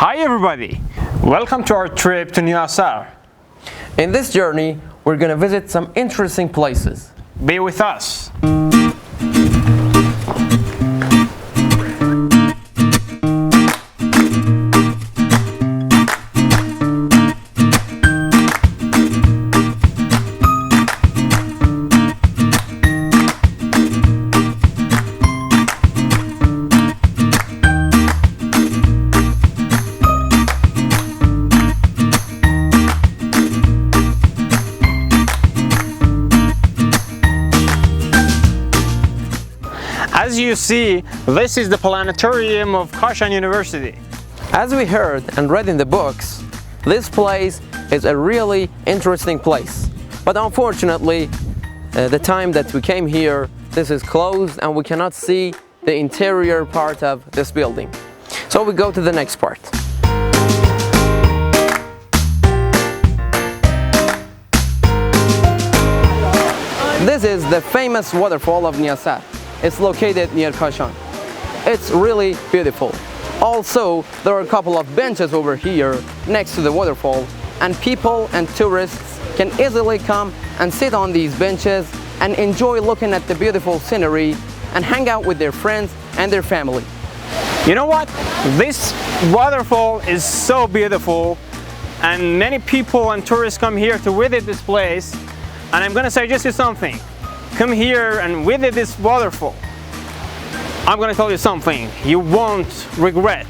Hi everybody! Welcome to our trip to Niasar. In this journey, we're going to visit some interesting places. Be with us. As you see, this is the planetarium of Kashan University. As we heard and read in the books, this place is a really interesting place. But unfortunately, the time that we came here, this is closed and we cannot see the interior part of this building. So we go to the next part. This is the famous waterfall of Niasar. It's located near Kashan. It's really beautiful. Also, there are a couple of benches over here next to the waterfall, and people and tourists can easily come and sit on these benches and enjoy looking at the beautiful scenery and hang out with their friends and their family. You know what? This waterfall is so beautiful, and many people and tourists come here to visit this place. And I'm gonna suggest you something. Come here and visit this waterfall. I'm gonna tell you something you won't regret.